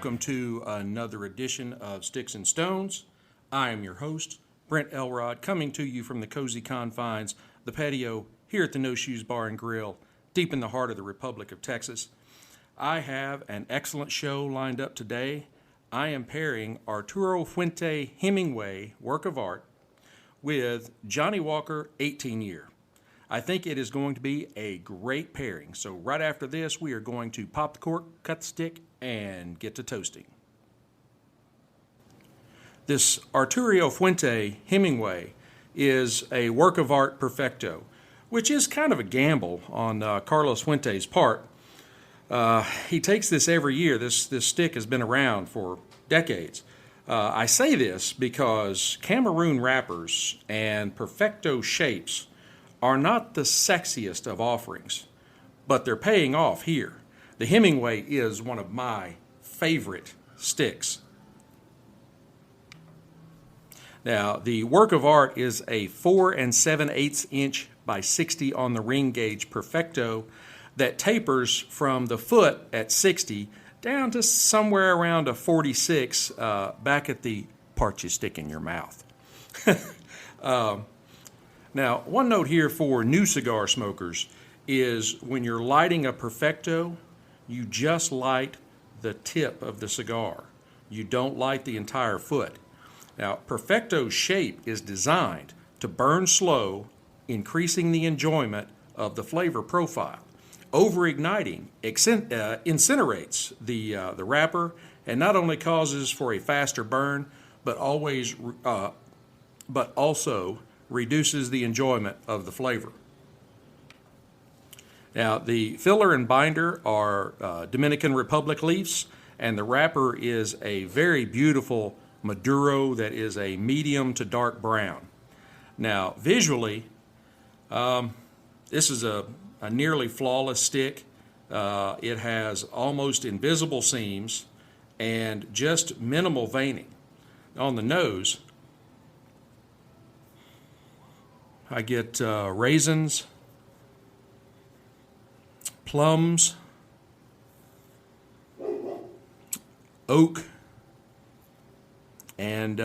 Welcome to another edition of Sticks-n-Stones. I am your host, Brent Elrod, coming to you from the cozy confines, the patio, here at the No Shoes Bar and Grill, deep in the heart of the Republic of Texas. I have an excellent show lined up today. I am pairing Arturo Fuente Hemingway work of art with Johnnie Walker 18-year. I think it is going to be a great pairing. So right after this, we are going to pop the cork, cut the stick, and get to toasting. This Arturo Fuente Hemingway is a work of art perfecto, which is kind of a gamble on Carlos Fuente's part. He takes this every year. This stick has been around for decades. I say this because Cameroon wrappers and perfecto shapes are not the sexiest of offerings, but they're paying off here. The Hemingway is one of my favorite sticks. Now, the work of art is a 4 7/8 inch by 60 on the ring gauge perfecto that tapers from the foot at 60 down to somewhere around a 46 back at the part you stick in your mouth. Now, one note here for new cigar smokers is when you're lighting a perfecto, you just light the tip of the cigar. You don't light the entire foot. Now, perfecto's shape is designed to burn slow, increasing the enjoyment of the flavor profile. Overigniting incinerates the wrapper and not only causes for a faster burn, but also reduces the enjoyment of the flavor. Now, the filler and binder are Dominican Republic leaves, and the wrapper is a very beautiful Maduro that is a medium to dark brown. Now, visually, this is a nearly flawless stick. It has almost invisible seams and just minimal veining. On the nose, I get raisins, plums, oak, and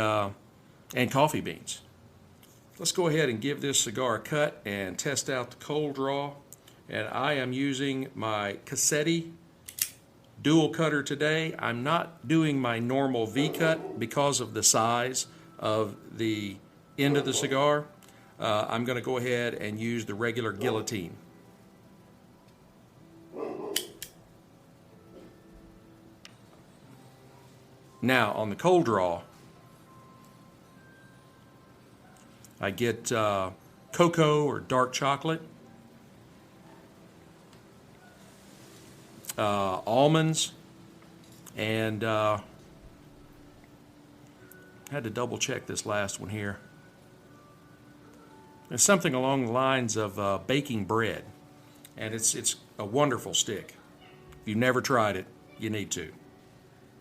coffee beans. Let's go ahead and give this cigar a cut and test out the cold draw. And I am using my Cassetti dual cutter today. I'm not doing my normal V-cut because of the size of the end of the cigar. I'm going to go ahead and use the regular guillotine. Now, on the cold draw, I get cocoa or dark chocolate, almonds, and I had to double check this last one here. It's something along the lines of baking bread, and it's a wonderful stick. If you've never tried it, you need to.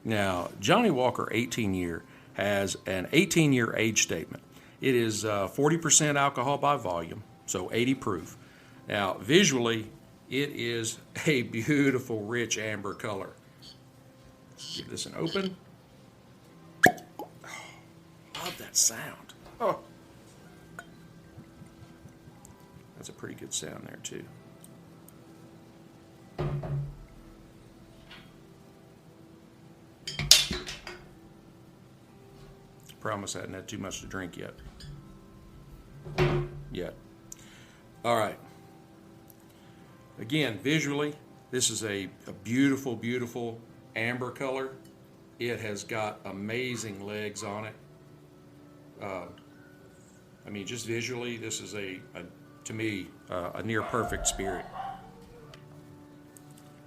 Now, Johnnie Walker 18-year has an 18-year age statement. It is 40% alcohol by volume, so 80 proof. Now, visually, it is a beautiful, rich amber color. Give this an open. Oh, love that sound. Oh. That's a pretty good sound there, too. Promise I hadn't had too much to drink yet. All right. Again, visually, this is a beautiful, beautiful amber color. It has got amazing legs on it. I mean, just visually, this is to me, a near perfect spirit.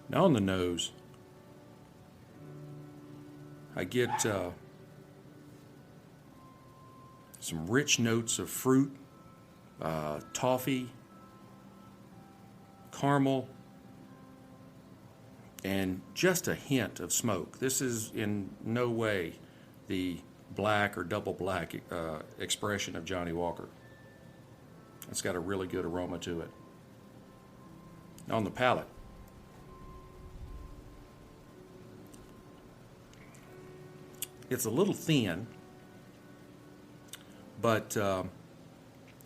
Now on the nose, I get some rich notes of fruit, toffee, caramel, and just a hint of smoke. This is in no way the black or double black expression of Johnnie Walker. It's got a really good aroma to it. On the palate, It's a little thin, but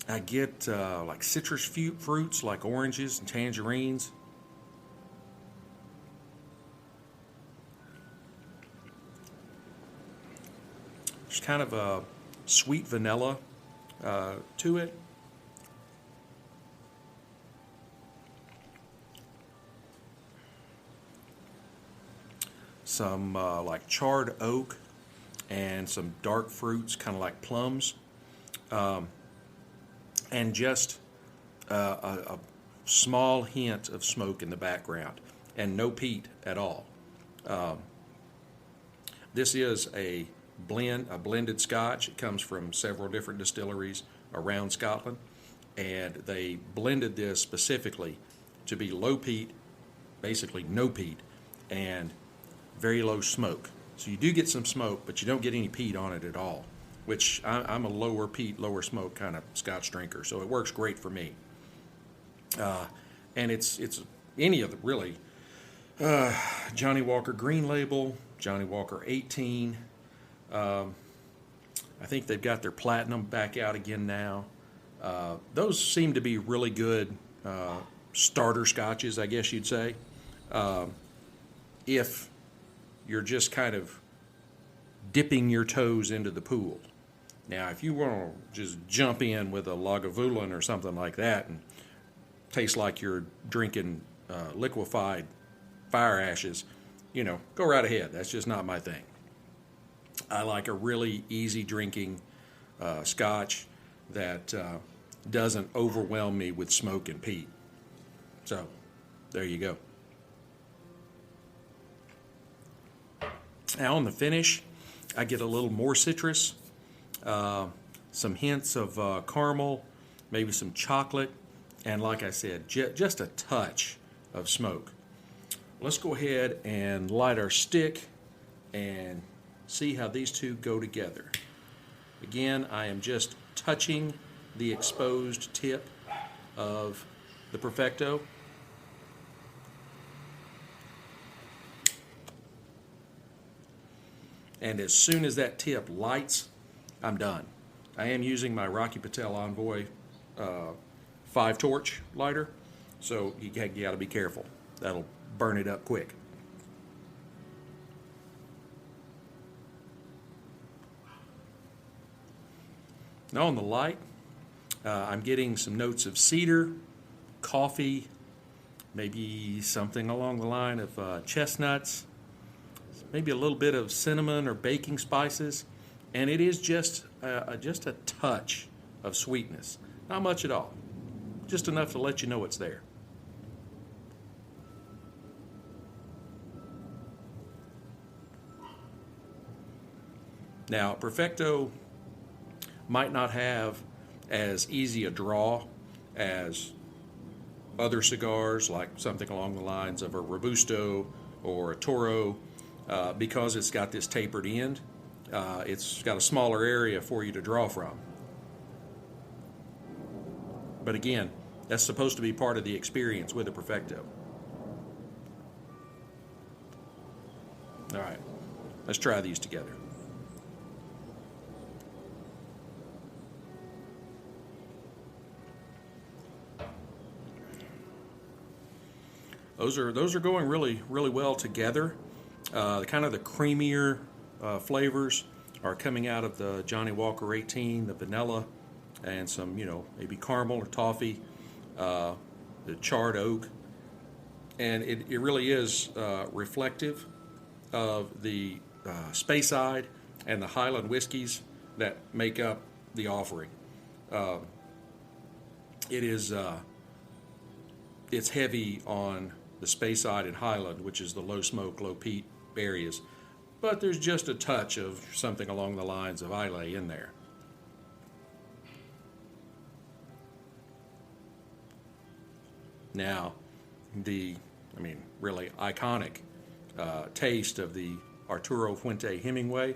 I get like citrus fruits like oranges and tangerines. There's kind of a sweet vanilla to it. Some like charred oak and some dark fruits, kind of like plums, and just a small hint of smoke in the background, and no peat at all. This is a blended scotch. It comes from several different distilleries around Scotland, and they blended this specifically to be low peat, basically no peat, and very low smoke. So you do get some smoke, but you don't get any peat on it at all, which I'm a lower peat, lower smoke kind of scotch drinker, so it works great for me. And it's any of the really Johnnie Walker Green Label, Johnnie Walker 18. I think they've got their Platinum back out again now. Those seem to be really good starter scotches, I guess you'd say, if you're just kind of dipping your toes into the pool. Now, if you want to just jump in with a Lagavulin or something like that and taste like you're drinking liquefied fire ashes, go right ahead. That's just not my thing. I like a really easy drinking scotch that doesn't overwhelm me with smoke and peat. So, there you go. Now on the finish, I get a little more citrus, some hints of caramel, maybe some chocolate, and like I said, just a touch of smoke. Let's go ahead and light our stick and see how these two go together. Again, I am just touching the exposed tip of the Perfecto. And as soon as that tip lights, I'm done. I am using my Rocky Patel Envoy 5-torch lighter, so you got to be careful. That'll burn it up quick. Now on the light, I'm getting some notes of cedar, coffee, maybe something along the line of chestnuts, maybe a little bit of cinnamon or baking spices, and it is just a touch of sweetness. Not much at all, just enough to let you know it's there. Now, Perfecto might not have as easy a draw as other cigars, like something along the lines of a Robusto or a Toro, because it's got this tapered end. It's got a smaller area for you to draw from. But again, that's supposed to be part of the experience with a Perfecto. All right, let's try these together. Those are going really well together. Kind of the creamier flavors are coming out of the Johnnie Walker 18, the vanilla, and some maybe caramel or toffee, the charred oak, and it really is reflective of the Speyside and the Highland whiskeys that make up the offering. It's heavy on the Speyside and Highland, which is the low smoke, low peat areas, but there's just a touch of something along the lines of Islay in there. Now, the really iconic taste of the Arturo Fuente Hemingway,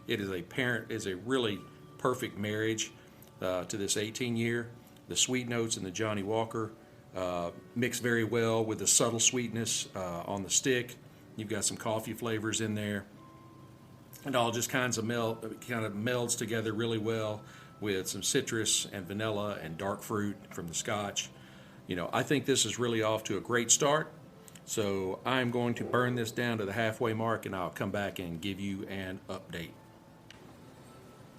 is a really perfect marriage to this 18-year. The sweet notes in the Johnnie Walker mix very well with the subtle sweetness on the stick. You've got some coffee flavors in there. It all just kind of melds together really well with some citrus and vanilla and dark fruit from the scotch. I think this is really off to a great start. So I'm going to burn this down to the halfway mark, and I'll come back and give you an update.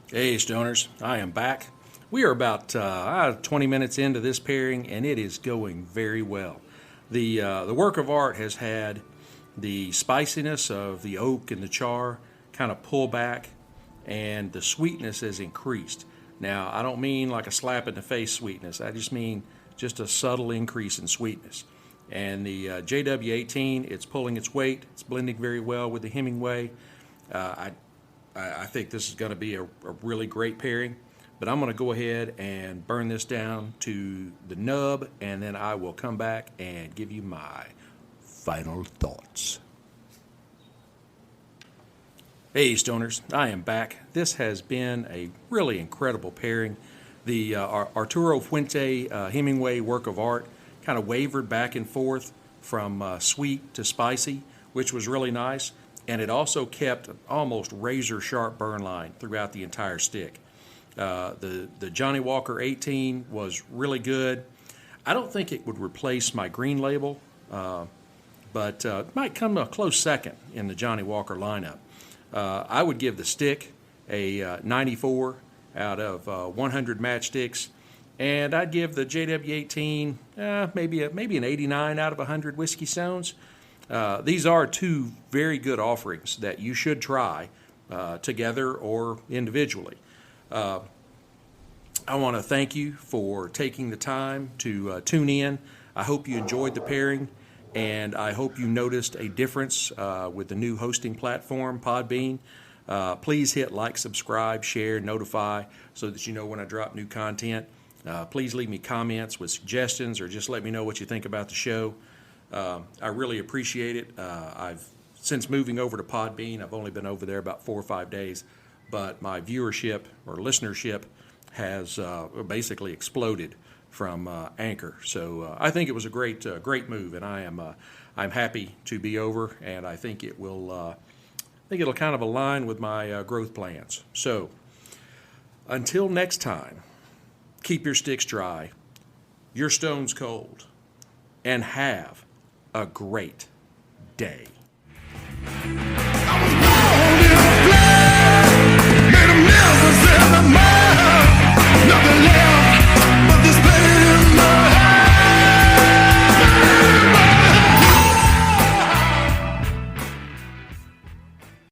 Hey, Stoners, I am back. We are about 20 minutes into this pairing, and it is going very well. The work of art has had the spiciness of the oak and the char kind of pull back, and the sweetness has increased. Now, I don't mean like a slap in the face sweetness. I just mean just a subtle increase in sweetness. And the JW18, it's pulling its weight. It's blending very well with the Hemingway. I think this is going to be a really great pairing. But I'm going to go ahead and burn this down to the nub, and then I will come back and give you my final thoughts. Hey, Stoners, I am back. This has been a really incredible pairing. The Arturo Fuente Hemingway work of art kind of wavered back and forth from sweet to spicy, which was really nice. And it also kept an almost razor-sharp burn line throughout the entire stick. The Johnnie Walker 18 was really good. I don't think it would replace my green label, but it might come a close second in the Johnnie Walker lineup. I would give the stick a 94 out of 100 matchsticks, and I'd give the JW18 maybe an 89 out of 100 Whiskey Stones. These are two very good offerings that you should try together or individually. I want to thank you for taking the time to tune in. I hope you enjoyed the pairing, and I hope you noticed a difference with the new hosting platform, Podbean. Please hit like, subscribe, share, notify so that you know when I drop new content. Please leave me comments with suggestions or just let me know what you think about the show. I really appreciate it. Since moving over to Podbean, I've only been over there about 4 or 5 days, but my viewership or listenership has basically exploded from Anchor. So I think it was a great move, and I'm happy to be over, and I think it'll kind of align with my growth plans. So until next time, keep your sticks dry, your stones cold, and have a great day.